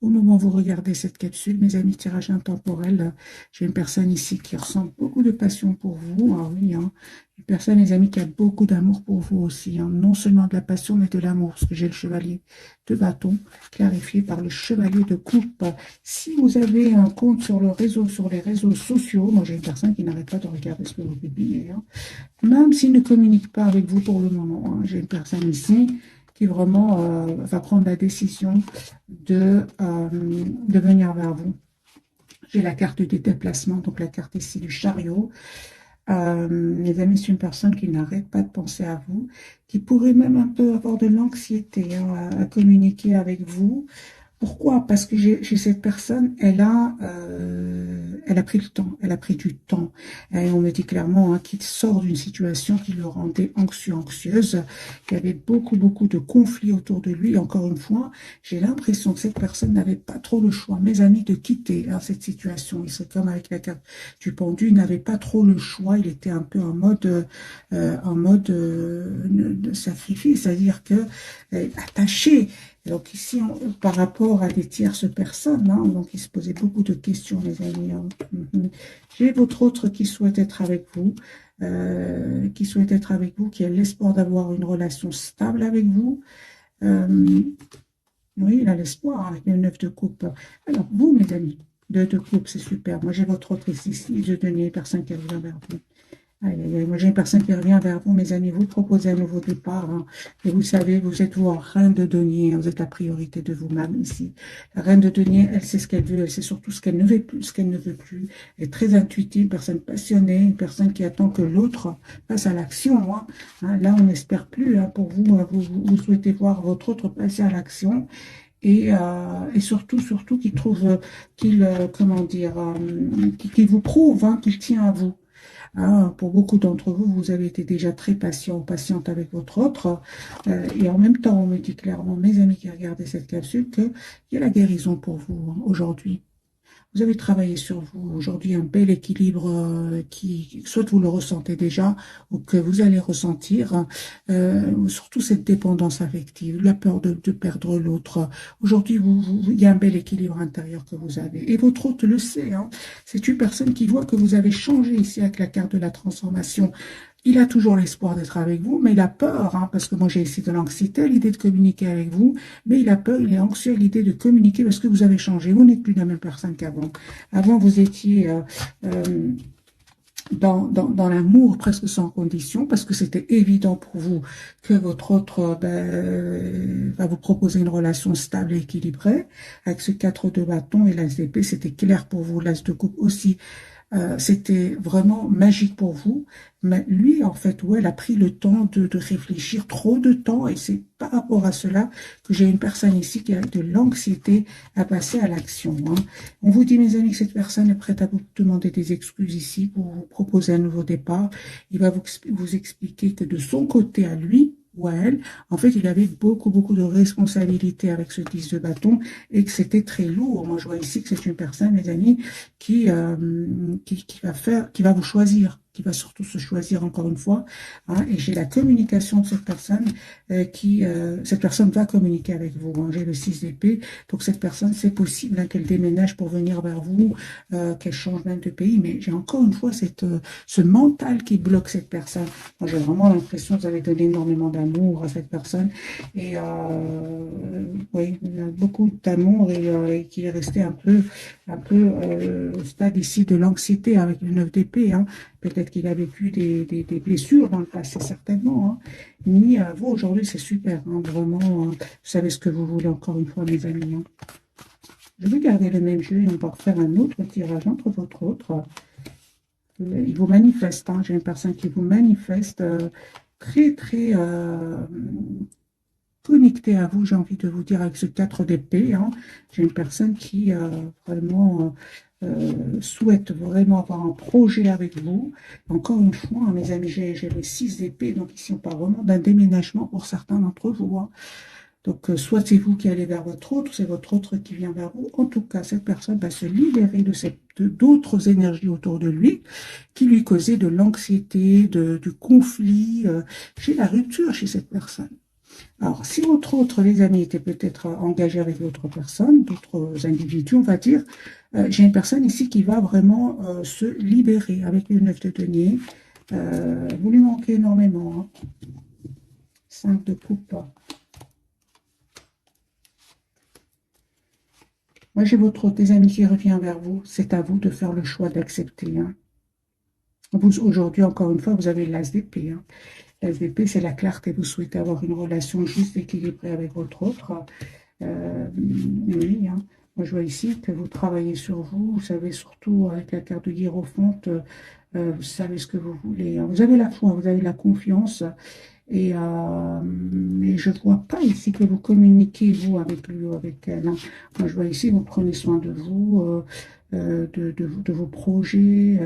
Au moment où vous regardez cette capsule, mes amis, tirage intemporel, j'ai une personne ici qui ressent beaucoup de passion pour vous. Ah oui, hein. Une personne, mes amis, qui a beaucoup d'amour pour vous aussi, hein. Non seulement de la passion, mais de l'amour, parce que j'ai le chevalier de bâton clarifié par le chevalier de coupe. Si vous avez un compte sur le réseau, sur les réseaux sociaux, moi j'ai une personne qui n'arrête pas de regarder ce que vous publiez, hein. Même s'il ne communique pas avec vous pour le moment, hein. J'ai une personne ici qui vraiment va prendre la décision de venir vers vous. J'ai la carte des déplacements, donc la carte ici du chariot. Mes amis, c'est une personne qui n'arrête pas de penser à vous, qui pourrait même un peu avoir de l'anxiété, hein, à communiquer avec vous. Pourquoi? Parce que chez cette personne, elle a pris le temps, elle a pris du temps. Et on me dit clairement, hein, qu'il sort d'une situation qui le rendait anxieuse. Il y avait beaucoup de conflits autour de lui. Et encore une fois, j'ai l'impression que cette personne n'avait pas trop le choix, mes amis, de quitter, hein, cette situation. Il serait comme avec la carte du pendu, il n'avait pas trop le choix. Il était un peu en mode de sacrifice, c'est-à-dire que attaché. Donc ici, par rapport à des tierces personnes, hein, donc il se posait beaucoup de questions, les amis, hein. J'ai votre autre qui souhaite être avec vous, qui a l'espoir d'avoir une relation stable avec vous. Euh, oui, il a l'espoir, avec le 9 de coupe. Alors, vous, mes amis, de coupe, c'est super. Moi, j'ai votre autre ici, de denier, personne qui revient vers vous. Aïe, aïe, aïe. Moi, j'ai une personne qui revient vers vous, mes amis. Vous proposez un nouveau départ, hein. Et vous savez, vous êtes vous en reine de denier, hein. Vous êtes la priorité de vous-même ici. La reine de denier, elle sait ce qu'elle veut, elle sait surtout ce qu'elle ne veut plus, ce qu'elle ne veut plus. Elle est très intuitive, une personne passionnée, une personne qui attend que l'autre passe à l'action, hein. Là, on n'espère plus, hein, pour vous, vous souhaitez voir votre autre passer à l'action. Et surtout qu'il trouve, comment dire, qu'il vous prouve, hein, qu'il tient à vous. Ah, pour beaucoup d'entre vous, vous avez été déjà très patient, patiente avec votre autre. Et en même temps, on me dit clairement, mes amis qui regardaient cette capsule, qu'il y a la guérison pour vous, hein, aujourd'hui. Vous avez travaillé sur vous aujourd'hui un bel équilibre, qui, soit vous le ressentez déjà ou que vous allez ressentir, surtout cette dépendance affective, la peur de perdre l'autre. Aujourd'hui, il y a un bel équilibre intérieur que vous avez. Et votre hôte le sait, hein. C'est une personne qui voit que vous avez changé ici avec la carte de la transformation. Il a toujours l'espoir d'être avec vous, mais il a peur, hein, parce que moi j'ai ici de l'anxiété à l'idée de communiquer avec vous, mais il a peur, il est anxieux à l'idée de communiquer parce que vous avez changé. Vous n'êtes plus la même personne qu'avant. Avant, vous étiez euh, dans l'amour presque sans condition, parce que c'était évident pour vous que votre autre, va vous proposer une relation stable et équilibrée. Avec ce 4 de bâton et l'as d'épée, c'était clair pour vous. L'as de coupe aussi, c'était vraiment magique pour vous. Mais lui, en fait, ouais, elle a pris le temps de réfléchir, trop de temps, et c'est par rapport à cela que j'ai une personne ici qui a de l'anxiété à passer à l'action, hein. On vous dit, mes amis, que cette personne est prête à vous demander des excuses ici pour vous proposer un nouveau départ. Il va vous expliquer que de son côté à lui, ou à elle, en fait, il avait beaucoup de responsabilités avec ce 10 de bâton et que c'était très lourd. Moi, je vois ici que c'est une personne, mes amis, qui, qui va vous choisir, qui va surtout se choisir encore une fois, hein. Et j'ai la communication de cette personne, cette personne va communiquer avec vous, hein. J'ai le 6 d'épée, donc cette personne, c'est possible, hein, qu'elle déménage pour venir vers vous, qu'elle change même de pays, mais j'ai encore une fois ce mental qui bloque cette personne. Moi, j'ai vraiment l'impression que vous avez donné énormément d'amour à cette personne et oui, il y a beaucoup d'amour et qui est resté un peu au stade ici de l'anxiété avec le 9 d'épée, hein. Peut-être qu'il a vécu des blessures dans le passé, certainement, hein. Mais vous, aujourd'hui, c'est super, hein, vraiment, vous savez ce que vous voulez, encore une fois, mes amis, hein. Je vais garder le même jeu et on va refaire un autre tirage entre votre autre. Il vous manifeste, hein. J'ai une personne qui vous manifeste, très connectée à vous, j'ai envie de vous dire, avec ce 4 d'épée, hein. J'ai une personne qui vraiment souhaite vraiment avoir un projet avec vous. Encore une fois, hein, mes amis, j'ai les 6 d'épée, donc ici on parle vraiment d'un déménagement pour certains d'entre vous, hein. Donc, soit c'est vous qui allez vers votre autre, c'est votre autre qui vient vers vous. En tout cas, cette personne va se libérer d'autres énergies autour de lui qui lui causaient de l'anxiété, du conflit. J'ai la rupture chez cette personne. Alors, si votre autre, les amis, était peut-être engagé avec d'autres personnes, d'autres individus, on va dire, j'ai une personne ici qui va vraiment se libérer avec le 9 de denier. Vous lui manquez énormément. Hein. 5 de coupe. Moi, j'ai votre autre, des amis qui revient vers vous. C'est à vous de faire le choix d'accepter. Hein. Vous, aujourd'hui, encore une fois, vous avez l'as d'épée. Hein. L'as d'épée, c'est la clarté. Vous souhaitez avoir une relation juste équilibrée avec votre autre. Oui, hein. Moi, je vois ici que vous travaillez sur vous. Vous savez, surtout avec la carte de hiérophante, vous savez ce que vous voulez. Hein. Vous avez la foi, vous avez la confiance. Mais je ne vois pas ici que vous communiquez, vous, avec lui ou avec elle. Hein. Moi, je vois ici, vous prenez soin de vous, de vos projets.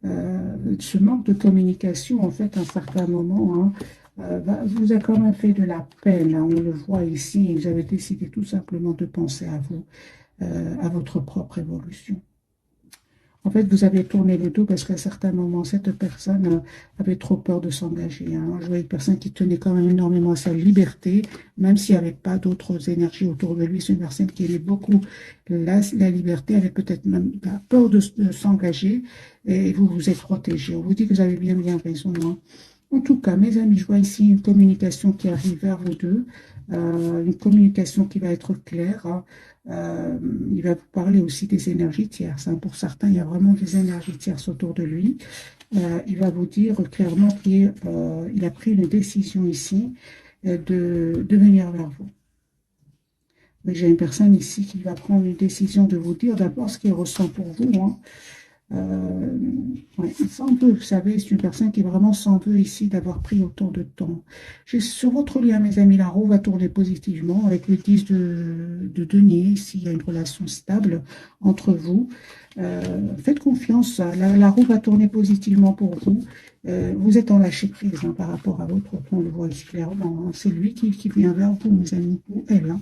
Ce manque de communication, en fait, à un certain moment, hein, vous a quand même fait de la peine. Hein. On le voit ici, et vous avez décidé tout simplement de penser à vous, à votre propre évolution. En fait, vous avez tourné le dos parce qu'à certains moments, cette personne avait trop peur de s'engager. Hein. Je vois une personne qui tenait quand même énormément à sa liberté, même s'il n'y avait pas d'autres énergies autour de lui. C'est une personne qui aimait beaucoup la liberté, avait peut-être même la peur de s'engager et vous vous êtes protégé. On vous dit que vous avez bien raison. Hein. En tout cas, mes amis, je vois ici une communication qui arrive vers vous deux, une communication qui va être claire. Hein. Il va vous parler aussi des énergies tierces. Hein. Pour certains, il y a vraiment des énergies tierces autour de lui. Il va vous dire clairement qu'il a pris une décision ici de venir vers vous. J'ai une personne ici qui va prendre une décision de vous dire d'abord ce qu'il ressent pour vous. Hein. Ouais, il s'en veut, vous savez, c'est une personne qui vraiment s'en veut ici d'avoir pris autant de temps. Sur votre lien, mes amis, la roue va tourner positivement avec le 10 de denier. Ici, il y a une relation stable entre vous. Faites confiance, la roue va tourner positivement pour vous. Vous êtes en lâcher prise hein, par rapport à l'autre, on le voit ici clairement. Hein. C'est lui qui vient vers vous, mes amis, ou elle. Hein.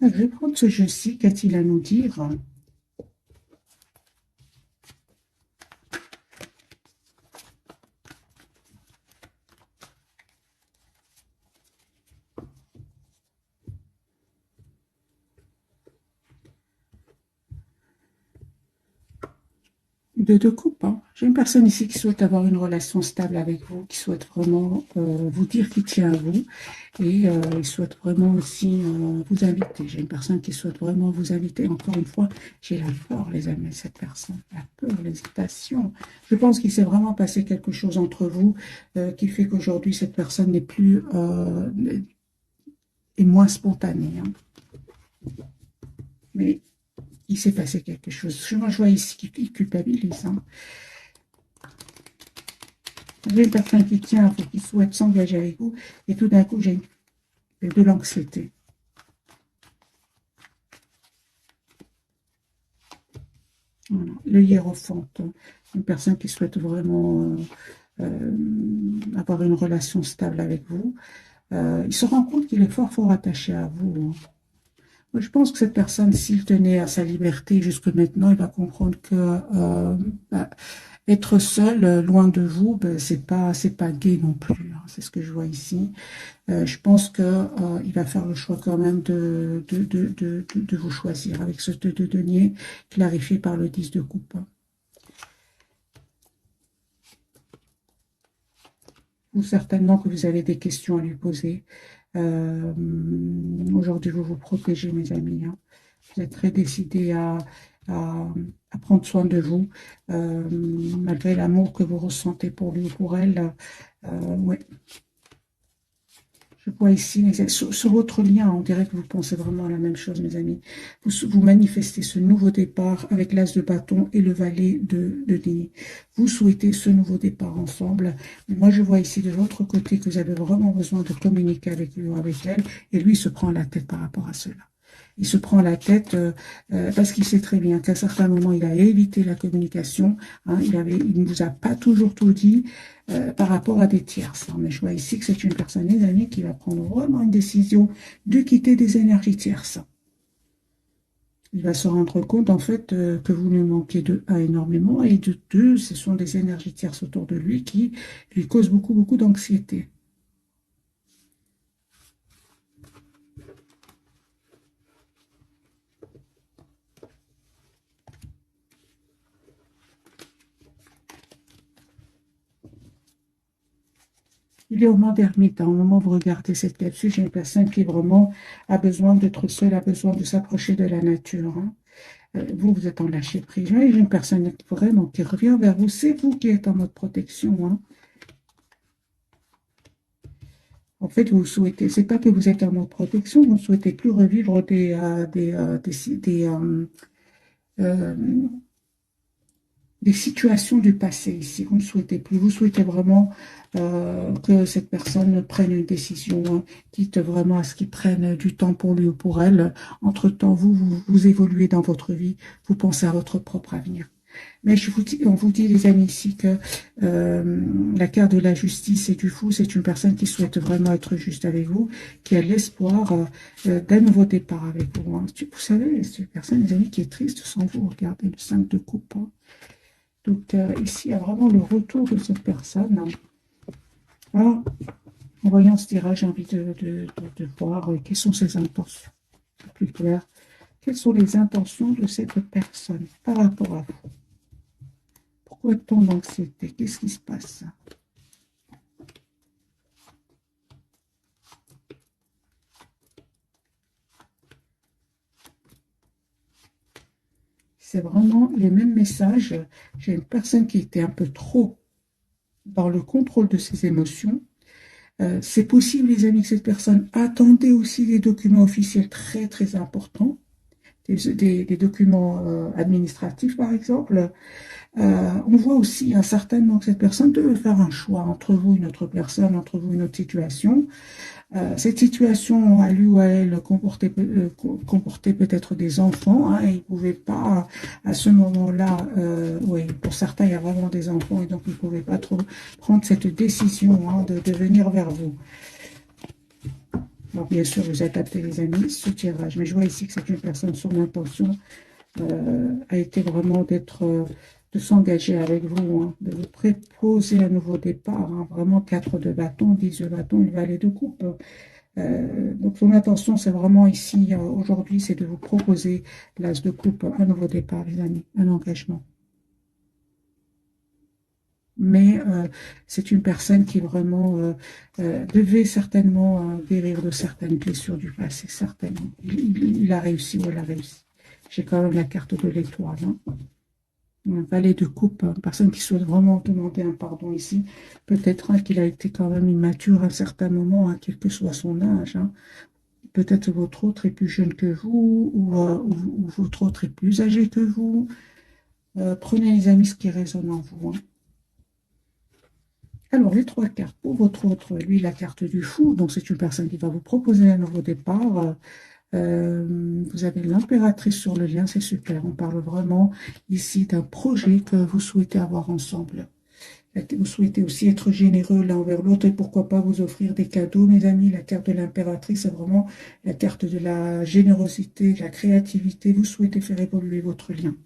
Je vais prendre ce jeu-ci, qu'a-t-il à nous dire? De coupe. Hein. J'ai une personne ici qui souhaite avoir une relation stable avec vous, qui souhaite vraiment vous dire qu'il tient à vous et il souhaite vraiment aussi vous inviter. J'ai une personne qui souhaite vraiment vous inviter. Encore une fois, j'ai la peur, les amis, de cette personne. La peur, l'hésitation. Je pense qu'il s'est vraiment passé quelque chose entre vous qui fait qu'aujourd'hui, cette personne n'est plus est moins spontanée. Hein. Mais il s'est passé quelque chose. Moi, je vois ici qu'il culpabilise. Hein. J'ai une personne qui tient à vous, qui souhaite s'engager avec vous, et tout d'un coup, j'ai de l'anxiété. Voilà. Le hiérophante, une personne qui souhaite vraiment avoir une relation stable avec vous. Il se rend compte qu'il est fort attaché à vous. Hein. Moi, je pense que cette personne, s'il tenait à sa liberté jusque maintenant, il va comprendre que bah, être seul, loin de vous, ben, c'est pas gai non plus. Hein. C'est ce que je vois ici. Je pense que il va faire le choix quand même de vous choisir avec ce 2 de denier clarifié par le 10 de coupe. Ou certainement que vous avez des questions à lui poser. Aujourd'hui, vous vous protégez, mes amis. Hein. Vous êtes très décidés à, à prendre soin de vous, malgré l'amour que vous ressentez pour lui ou pour elle. Ouais. Je vois ici, sur votre lien, on dirait que vous pensez vraiment à la même chose, mes amis. Vous manifestez ce nouveau départ avec l'as de bâton et le valet de denier. Vous souhaitez ce nouveau départ ensemble. Moi, je vois ici de l'autre côté que vous avez vraiment besoin de communiquer avec lui ou avec elle, et lui se prend la tête par rapport à cela. Il se prend la tête parce qu'il sait très bien qu'à certains moments, il a évité la communication. Hein, il ne vous a pas toujours tout dit par rapport à des tierces. Hein. Mais je vois ici que c'est une personne, les amis, qui va prendre vraiment une décision de quitter des énergies tierces. Il va se rendre compte, en fait, que vous lui manquez de un énormément, et de deux, ce sont des énergies tierces autour de lui qui lui causent beaucoup, beaucoup d'anxiété. Il est au moment d'ermite. Au moment où vous regardez cette capsule, j'ai une personne qui vraiment a besoin d'être seule, a besoin de s'approcher de la nature. Hein. Vous, vous êtes en lâcher prise. J'ai une personne vraiment qui revient vers vous. C'est vous qui êtes en mode protection. Hein. En fait, vous souhaitez, c'est pas que vous êtes en mode protection, vous ne souhaitez plus revivre euh, des situations du passé ici. Vous ne souhaitez plus. Vous souhaitez vraiment que cette personne prenne une décision, hein, quitte vraiment à ce qu'il prenne du temps pour lui ou pour elle. Entre-temps, vous évoluez dans votre vie, vous pensez à votre propre avenir. Mais on vous dit, les amis, ici que la carte de la justice et du fou, c'est une personne qui souhaite vraiment être juste avec vous, qui a l'espoir d'un nouveau départ avec vous. Hein. Vous savez, c'est une personne, les amis, qui est triste sans vous. Regardez le 5 de coupe. Hein. Donc ici, il y a vraiment le retour de cette personne. Hein. Ah, en voyant ce tirage, j'ai envie de voir quelles sont ses intentions. C'est plus clair. Quelles sont les intentions de cette personne par rapport à vous? Pourquoi tant d'anxiété? Qu'est-ce qui se passe? C'est vraiment les mêmes messages. J'ai une personne qui était un peu trop dans le contrôle de ses émotions. C'est possible, les amis, que cette personne attendait aussi des documents officiels très, très importants, des documents administratifs, par exemple. On voit aussi certainement que cette personne devait faire un choix entre vous, une autre personne, entre vous, une autre situation. Cette situation, à lui ou à elle, comportait peut-être des enfants. Hein, et ils ne pouvaient pas, à ce moment-là, oui, pour certains, il y a vraiment des enfants, et donc ils ne pouvaient pas trop prendre cette décision hein, de venir vers vous. Alors, bien sûr, vous adaptez, les amis, ce tirage. Mais je vois ici que c'est une personne, son intention a été vraiment de s'engager avec vous, hein, de vous proposer un nouveau départ. Hein, vraiment 4 de bâton, 10 de bâton, une vallée de coupe. Donc, son intention, c'est vraiment ici, aujourd'hui, c'est de vous proposer l'as de coupe, un nouveau départ, les amis, un engagement. Mais c'est une personne qui vraiment devait certainement guérir de certaines blessures du passé, certainement. Il a réussi ou elle a réussi. J'ai quand même la carte de l'étoile. Hein. Un valet de coupe, une personne qui souhaite vraiment demander un pardon ici. Peut-être hein, qu'il a été quand même immature à un certain moment, hein, quel que soit son âge. Hein. Peut-être votre autre est plus jeune que vous, ou votre autre est plus âgé que vous. Prenez les amis ce qui résonne en vous. Hein. Alors, les 3 cartes pour votre autre, lui, la carte du fou. Donc, c'est une personne qui va vous proposer un nouveau départ. Vous avez l'impératrice sur le lien, c'est super. On parle vraiment ici d'un projet que vous souhaitez avoir ensemble. Vous souhaitez aussi être généreux l'un envers l'autre et pourquoi pas vous offrir des cadeaux, mes amis. La carte de l'impératrice, c'est vraiment la carte de la générosité, de la créativité. Vous souhaitez faire évoluer votre lien.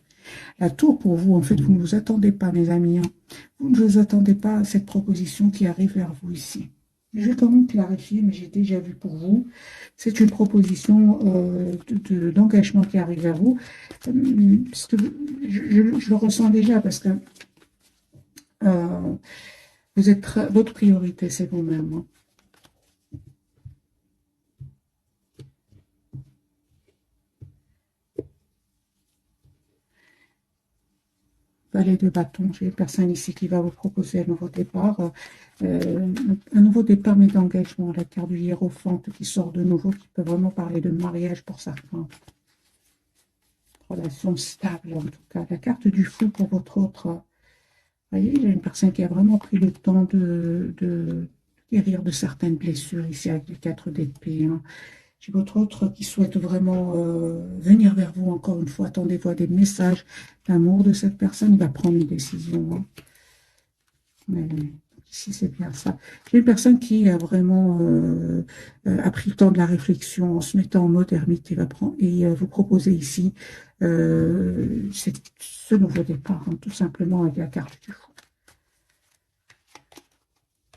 La tour pour vous, en fait, vous ne vous attendez pas, mes amis. Hein. Vous ne vous attendez pas à cette proposition qui arrive vers vous ici. Je vais quand même clarifier, mais j'ai déjà vu pour vous. C'est une proposition d'engagement qui arrive vers vous. Parce que je le ressens déjà parce que euh, votre priorité, c'est vous-même. Hein. Valet de bâton, j'ai une personne ici qui va vous proposer un nouveau départ. Un nouveau départ, mais d'engagement. La carte du hiérophante qui sort de nouveau, qui peut vraiment parler de mariage pour certains. Relation stable, en tout cas. La carte du fou pour votre autre. Vous voyez, il y a une personne qui a vraiment pris le temps de guérir de certaines blessures, ici avec les 4 d'épée. Hein. J'ai votre autre qui souhaite vraiment venir vers vous encore une fois. Attendez-vous à des messages d'amour de cette personne. Il va prendre une décision. Hein. Mais ici, c'est bien ça. J'ai une personne qui a vraiment a pris le temps de la réflexion en se mettant en mode ermite. Il va prendre et vous proposer ici ce nouveau départ, hein, tout simplement avec la carte du fou.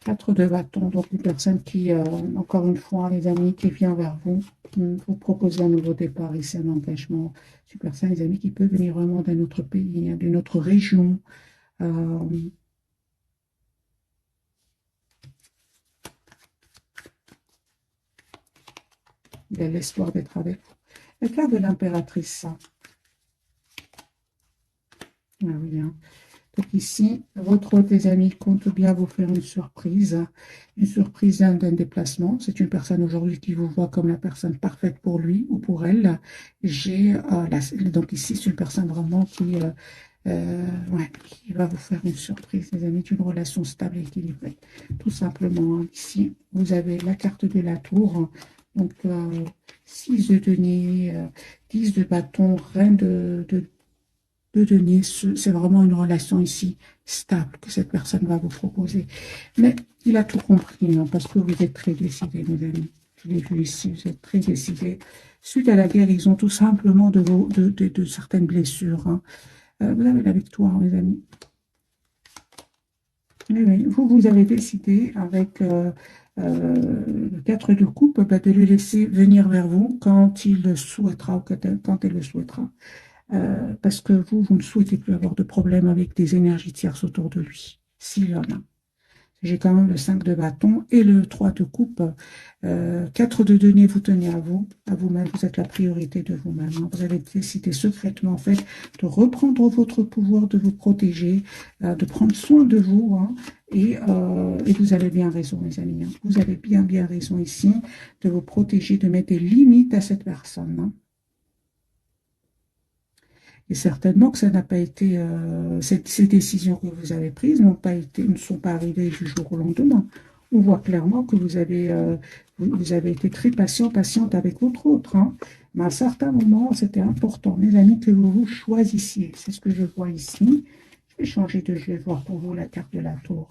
4 de bâton, donc une personne qui, encore une fois, les amis, qui vient vers vous, vous proposer un nouveau départ ici, un engagement. C'est une personne, les amis, qui peut venir vraiment d'un autre pays, hein, d'une autre région. Il a l'espoir d'être avec vous. La carte de l'impératrice, ça. Ah oui, hein. Donc ici, votre hôte, les amis, compte bien vous faire une surprise d'un déplacement. C'est une personne aujourd'hui qui vous voit comme la personne parfaite pour lui ou pour elle. Donc ici, c'est une personne vraiment qui va vous faire une surprise, les amis, d'une relation stable et équilibrée. Tout simplement, hein. Ici, vous avez la carte de la tour. Donc, 6 de denier, 10 de bâton, reine de denier. C'est vraiment une relation ici stable que cette personne va vous proposer. Mais il a tout compris, hein, parce que vous êtes très décidés, mes amis. Je l'ai vu ici, vous êtes très décidés. Suite à la guérison, tout simplement, de certaines blessures. Hein. Vous avez la victoire, mes amis. Oui, vous avez décidé avec le 4 de coupe de le laisser venir vers vous quand il le souhaitera ou quand elle le souhaitera. Parce que vous ne souhaitez plus avoir de problème avec des énergies tierces autour de lui, s'il y en a. J'ai quand même le 5 de bâton et le 3 de coupe. 4 de denier, vous tenez à vous-même, vous êtes la priorité de vous-même. Hein. Vous avez décidé secrètement, en fait, de reprendre votre pouvoir, de vous protéger, de prendre soin de vous. Hein. Et vous avez bien raison, mes amis. Hein. Vous avez bien raison ici de vous protéger, de mettre des limites à cette personne. Hein. Et certainement que ça n'a pas été, ces décisions que vous avez prises ne sont pas arrivées du jour au lendemain. On voit clairement que vous avez été très patiente avec votre autre. Hein. Mais à un certain moment, c'était important, mes amis, que vous vous choisissiez. C'est ce que je vois ici. Je vais voir pour vous la carte de la tour.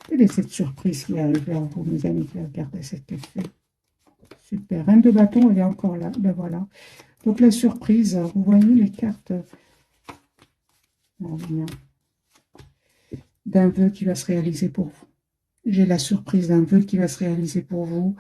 Quelle est cette surprise qui arrive vers vous, mes amis, qui regardez cet effet? Super. Reine de bâton, elle est encore là. Ben voilà. Donc la surprise, vous voyez les cartes d'un vœu qui va se réaliser pour vous. J'ai la surprise d'un vœu qui va se réaliser pour vous.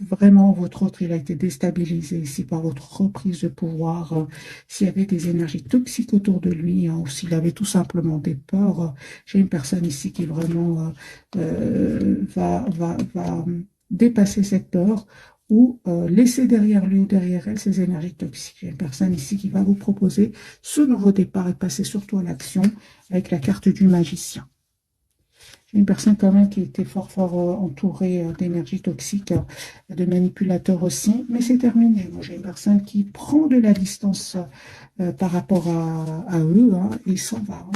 Vraiment, votre autre, il a été déstabilisé ici par votre reprise de pouvoir. S'il y avait des énergies toxiques autour de lui, hein, ou s'il avait tout simplement des peurs, j'ai une personne ici qui vraiment va dépasser cette peur ou laisser derrière lui ou derrière elle ces énergies toxiques. J'ai une personne ici qui va vous proposer ce nouveau départ et passer surtout à l'action avec la carte du magicien. Une personne quand même qui était fort entourée d'énergie toxique, de manipulateurs aussi, mais c'est terminé. Moi, j'ai une personne qui prend de la distance par rapport à eux, hein, et il s'en va. Hein.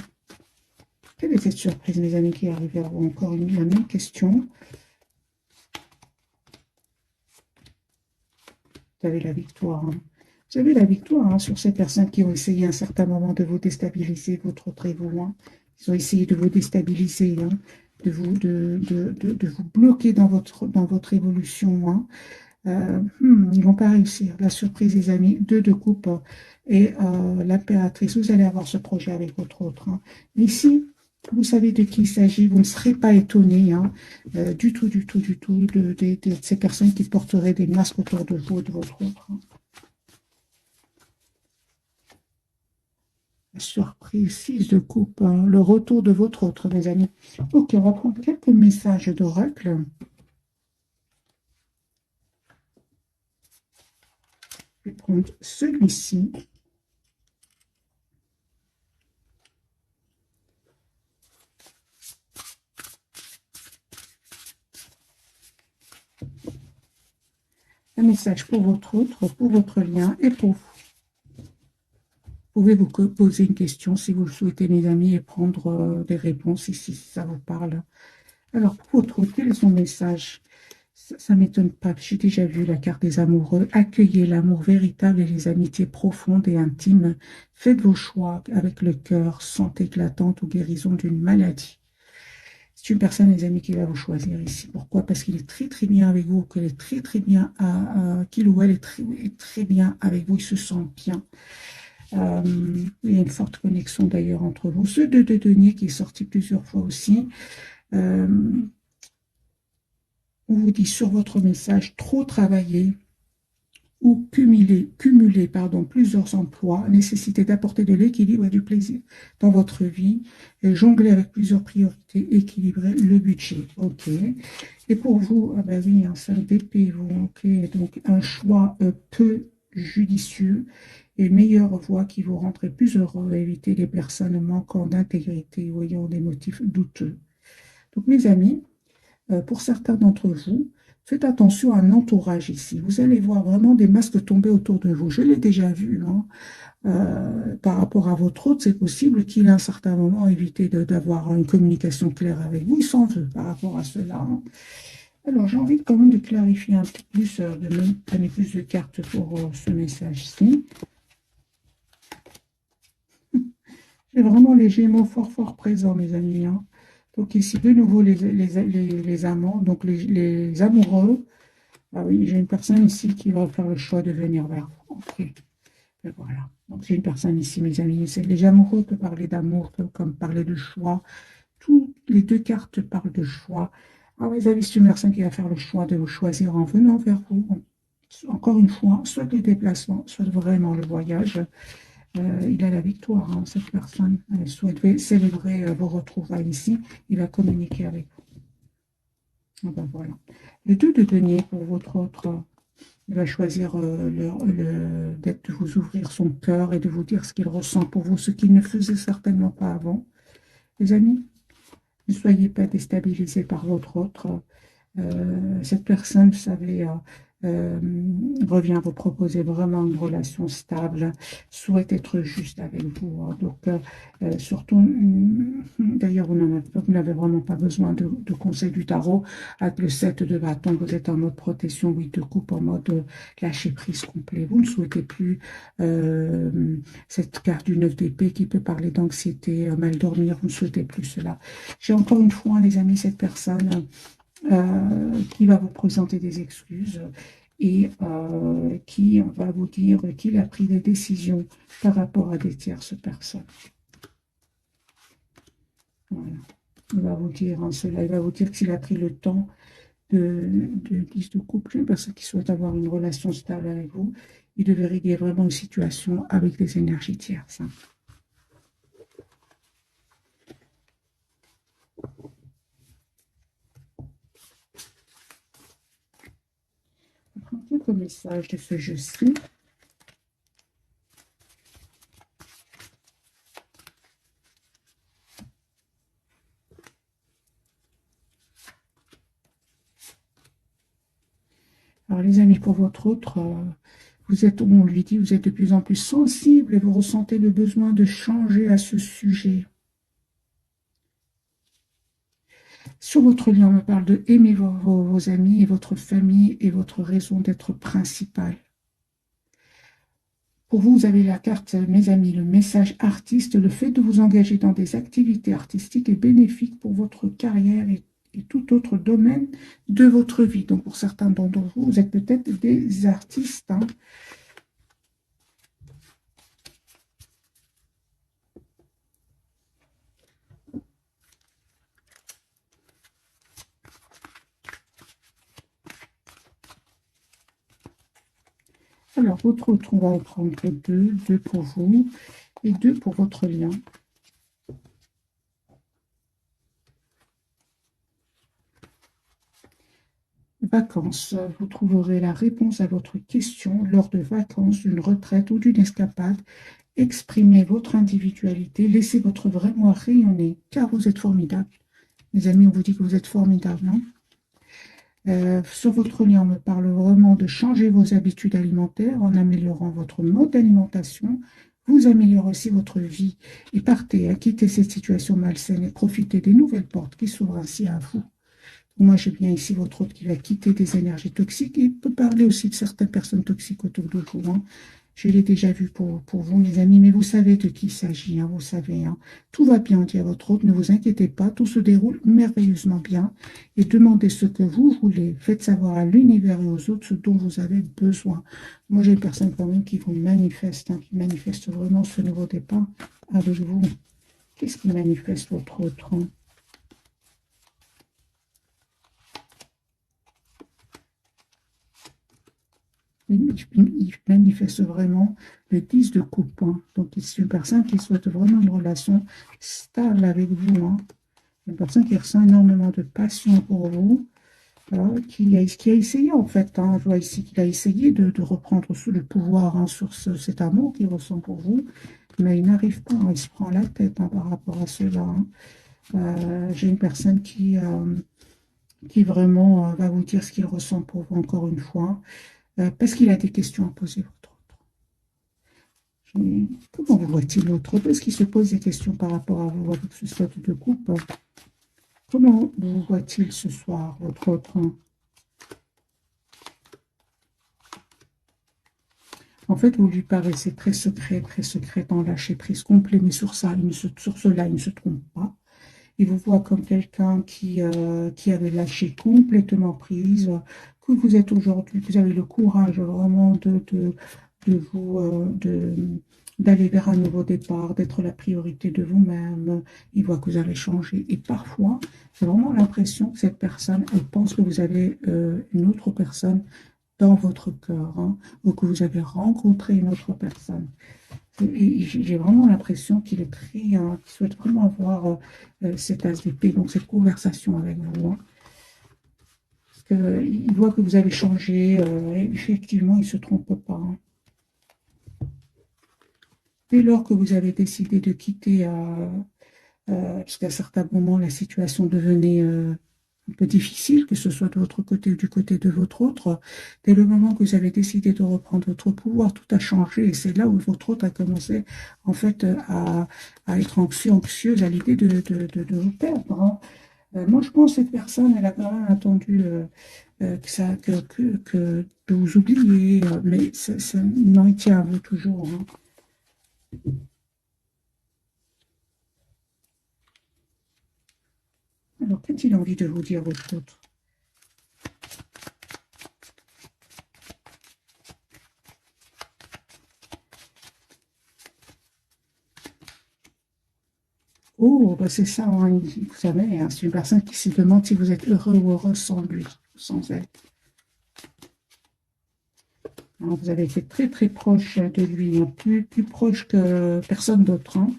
Quelle est cette surprise, mes amis, qui arrive à vous? Encore la même question. Vous avez la victoire. Hein. Vous avez la victoire hein, sur ces personnes qui ont essayé à un certain moment de vous déstabiliser, votre autre et vous. Hein. Ils ont essayé de vous déstabiliser. Hein. De vous bloquer dans votre évolution. Hein. Ils ne vont pas réussir. La surprise, les amis, 2 de coupe et l'impératrice. Vous allez avoir ce projet avec votre autre. Hein. Mais ici, vous savez de qui il s'agit. Vous ne serez pas étonné hein, du tout de ces personnes qui porteraient des masques autour de vous et de votre autre. Hein. Surprise, 6 de coupe, hein, le retour de votre autre, mes amis. Ok, on va prendre quelques messages d'oracle. Je vais prendre celui-ci. Un message pour votre autre, pour votre lien et pour vous. Vous pouvez vous poser une question si vous le souhaitez, mes amis, et prendre des réponses ici, si ça vous parle. Alors, pour votre autre, quel est son message? Ça m'étonne pas. J'ai déjà vu la carte des amoureux. Accueillez l'amour véritable et les amitiés profondes et intimes. Faites vos choix avec le cœur, santé éclatante ou guérison d'une maladie. C'est une personne, les amis, qui va vous choisir ici. Pourquoi? Parce qu'il est très très bien avec vous, qu'il est très très bien qu'il ou elle est très bien avec vous, il se sent bien. Il y a une forte connexion d'ailleurs entre vous. Ce 2 de denier qui est sorti plusieurs fois aussi. Euh, on vous dit sur votre message, trop travailler ou cumuler plusieurs emplois, nécessité d'apporter de l'équilibre et du plaisir dans votre vie, et jongler avec plusieurs priorités, équilibrer le budget. OK. Et pour vous, ah ben oui, un 5 d'épée, vous, OK. Donc, un choix peu judicieux et meilleure voie qui vous rendrait plus heureux, éviter les personnes manquant d'intégrité ou ayant des motifs douteux. Donc, mes amis, pour certains d'entre vous, faites attention à un entourage ici. Vous allez voir vraiment des masques tomber autour de vous. Je l'ai déjà vu, hein. Par rapport à votre hôte, c'est possible qu'il à un certain moment évité d'avoir une communication claire avec vous. Il s'en veut par rapport à cela, hein. Alors, j'ai envie quand même de clarifier un petit plus, de me donner plus de cartes pour ce message-ci. J'ai vraiment les Gémeaux fort, fort présents, mes amis, hein. Donc ici, de nouveau, les amants, donc les amoureux. Ah oui, j'ai une personne ici qui va faire le choix de venir vers vous. Ok, et voilà. Donc j'ai une personne ici, mes amis. Les amoureux peuvent parler d'amour, comme parler de choix. Toutes les deux cartes parlent de choix. Ah, mes amis, c'est une personne qui va faire le choix de vous choisir en venant vers vous. Encore une fois, soit le déplacement, soit vraiment le voyage. Il a la victoire, hein, cette personne. Elle souhaite célébrer vos retrouvailles ici. Il va communiquer avec vous. Ah ben voilà. Le 2 de denier pour votre autre. Il va choisir de vous ouvrir son cœur et de vous dire ce qu'il ressent pour vous, ce qu'il ne faisait certainement pas avant. Les amis, ne soyez pas déstabilisés par votre autre. Cette personne, vous savez, euh, revient vous proposer vraiment une relation stable, souhaite être juste avec vous, hein. Donc, surtout, d'ailleurs, vous n'avez vraiment pas besoin de conseils du tarot. Avec le 7 de bâton, vous êtes en mode protection, 8 de coupe, en mode lâcher prise complet. Vous ne souhaitez plus cette carte du 9 d'épée qui peut parler d'anxiété, mal dormir, vous ne souhaitez plus cela. J'ai encore une fois, les amis, cette personne qui va vous présenter des excuses et qui va vous dire qu'il a pris des décisions par rapport à des tierces personnes. Voilà. Il va vous dire cela, il va vous dire qu'il a pris le temps de 10 de couple, une personne qui souhaite avoir une relation stable avec vous. Il devait régler vraiment une situation avec des énergies tierces, hein. On prend quelques messages de ce jeu-ci. Alors, les amis, pour votre autre, vous êtes, on lui dit, vous êtes de plus en plus sensible et vous ressentez le besoin de changer à ce sujet. Sur votre lien, on me parle de aimer vos amis et votre famille et votre raison d'être principale. Pour vous, vous avez la carte, mes amis, le message artiste. Le fait de vous engager dans des activités artistiques est bénéfique pour votre carrière et tout autre domaine de votre vie. Donc, pour certains d'entre vous, vous êtes peut-être des artistes, hein. Alors, votre autre, on va en prendre deux pour vous et deux pour votre lien. Vacances. Vous trouverez la réponse à votre question lors de vacances, d'une retraite ou d'une escapade. Exprimez votre individualité, laissez votre vrai moi rayonner, car vous êtes formidable. Les amis, on vous dit que vous êtes formidable, hein. Sur votre lien, on me parle vraiment de changer vos habitudes alimentaires en améliorant votre mode d'alimentation. Vous améliorez aussi votre vie et partez à quitter cette situation malsaine et profitez des nouvelles portes qui s'ouvrent ainsi à vous. Moi, j'ai bien ici votre hôte qui va quitter des énergies toxiques. Il peut parler aussi de certaines personnes toxiques autour de vous, hein. Je l'ai déjà vu pour vous, les amis, mais vous savez de qui il s'agit, hein, vous savez, hein. Tout va bien, dit à votre hôte, ne vous inquiétez pas, tout se déroule merveilleusement bien. Et demandez ce que vous voulez. Faites savoir à l'univers et aux autres ce dont vous avez besoin. Moi, j'ai des personnes quand même qui vous manifestent, hein, qui manifestent vraiment ce nouveau départ avec vous. Qu'est-ce qui manifeste votre autre, hein? Il manifeste vraiment le 10 de coupe, hein. Donc, c'est une personne qui souhaite vraiment une relation stable avec vous, hein. Une personne qui ressent énormément de passion pour vous, qui a essayé en fait, hein. Je vois ici qu'il a essayé de reprendre sous le pouvoir, hein, sur cet amour qu'il ressent pour vous, mais il n'arrive pas, hein. Il se prend la tête, hein, par rapport à cela, hein. J'ai une personne qui vraiment va vous dire ce qu'il ressent pour vous encore une fois, parce qu'il a des questions à poser, votre autre. Comment vous voit-il l'autre? Est-ce qu'il se pose des questions par rapport à vous avec ce statut de couple? Comment vous voit-il ce soir, votre autre? En fait, vous lui paraissez très secret, en lâcher prise complet, mais sur ça, sur cela, il ne se trompe pas. Il vous voit comme quelqu'un qui avait lâché complètement prise, que vous êtes aujourd'hui, que vous avez le courage vraiment de vous, d'aller vers un nouveau départ, d'être la priorité de vous-même. Il voit que vous avez changé. Et parfois, j'ai vraiment l'impression que cette personne, elle pense que vous avez une autre personne dans votre cœur, hein, ou que vous avez rencontré une autre personne. Et j'ai vraiment l'impression qu'il est très, qu'il souhaite vraiment avoir cet as d'épée, donc cette conversation avec vous, hein. Parce qu'il voit que vous avez changé, et effectivement, il ne se trompe pas, hein. Dès lors que vous avez décidé de quitter, parce qu'à certains moments, la situation devenait un peu difficile, que ce soit de votre côté ou du côté de votre autre, dès le moment que vous avez décidé de reprendre votre pouvoir, tout a changé. Et c'est là où votre autre a commencé, en fait, à être anxieuse à l'idée de vous perdre, hein. Moi, je pense que cette personne, elle a quand même attendu que de vous oublier, mais non, il tient à vous toujours, hein. Alors, qu'a-t-il envie de vous dire, votre autre? Oh, bah c'est ça, hein, vous savez, hein, c'est une personne qui se demande si vous êtes heureux ou heureuse sans lui, sans elle. Alors, vous avez été très proche de lui, hein, plus proche que personne d'autre, hein.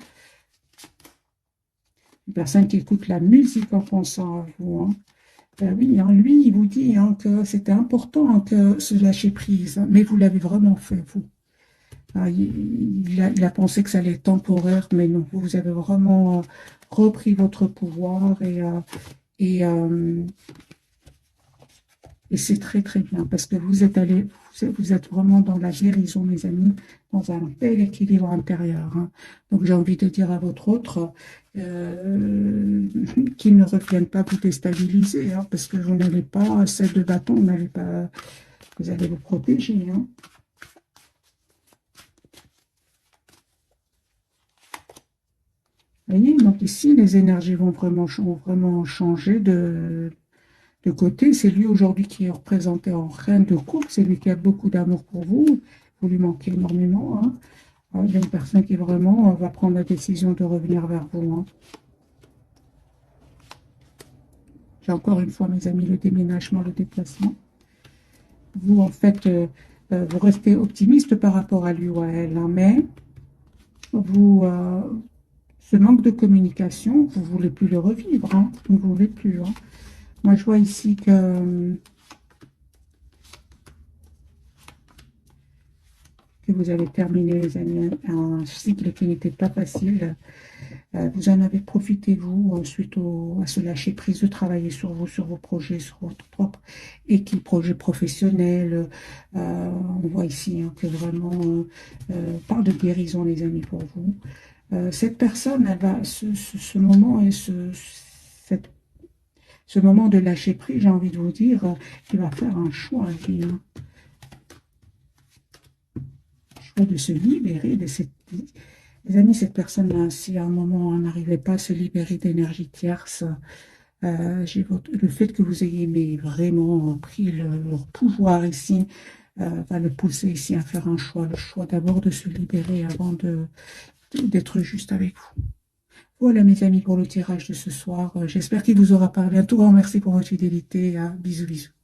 Une personne qui écoute la musique en pensant à vous, hein. Oui, hein, lui, il vous dit, hein, que c'était important, hein, que se lâcher prise, hein, mais vous l'avez vraiment fait, vous. Ah, il a pensé que ça allait être temporaire, mais non, vous avez vraiment repris votre pouvoir et, euh, et c'est très bien parce que vous êtes allé, vous êtes vraiment dans la guérison, mes amis, dans un bel équilibre intérieur, hein. Donc j'ai envie de dire à votre autre euh, qu'il ne revienne pas vous déstabiliser, hein, parce que vous n'avez pas celle de bâton, vous n'allez pas, vous allez vous protéger, hein. Vous voyez, donc ici, les énergies vont vraiment changer de côté. C'est lui aujourd'hui qui est représenté en reine de coupe. C'est lui qui a beaucoup d'amour pour vous. Vous lui manquez énormément, hein. Il y a une personne qui vraiment va prendre la décision de revenir vers vous, hein. J'ai encore une fois, mes amis, le déménagement, le déplacement. Vous, en fait, vous restez optimiste par rapport à lui ou à elle, hein, mais vous, ce manque de communication, vous ne voulez plus le revivre, hein. Vous ne voulez plus, hein. Moi, je vois ici que vous avez terminé, les amis, un cycle qui n'était pas facile. Vous en avez profité, vous, suite à ce lâcher-prise de travailler sur vous, sur vos projets, sur votre propre équipe, projet professionnel. On voit ici, hein, que vraiment, parle de guérison, les amis, pour vous. Cette personne, elle va, ce moment et cette Ce moment de lâcher prise, j'ai envie de vous dire, il va faire un choix, lui, hein. Choix de se libérer de cette... Les amis, cette personne-là, si à un moment on n'arrivait pas à se libérer d'énergie tierce, le fait que vous ayez mais vraiment pris leur pouvoir ici, va le pousser ici à faire un choix. Le choix d'abord de se libérer avant d'être juste avec vous. Voilà mes amis pour le tirage de ce soir. J'espère qu'il vous aura parlé. Un tout grand merci pour votre fidélité. Bisous, bisous.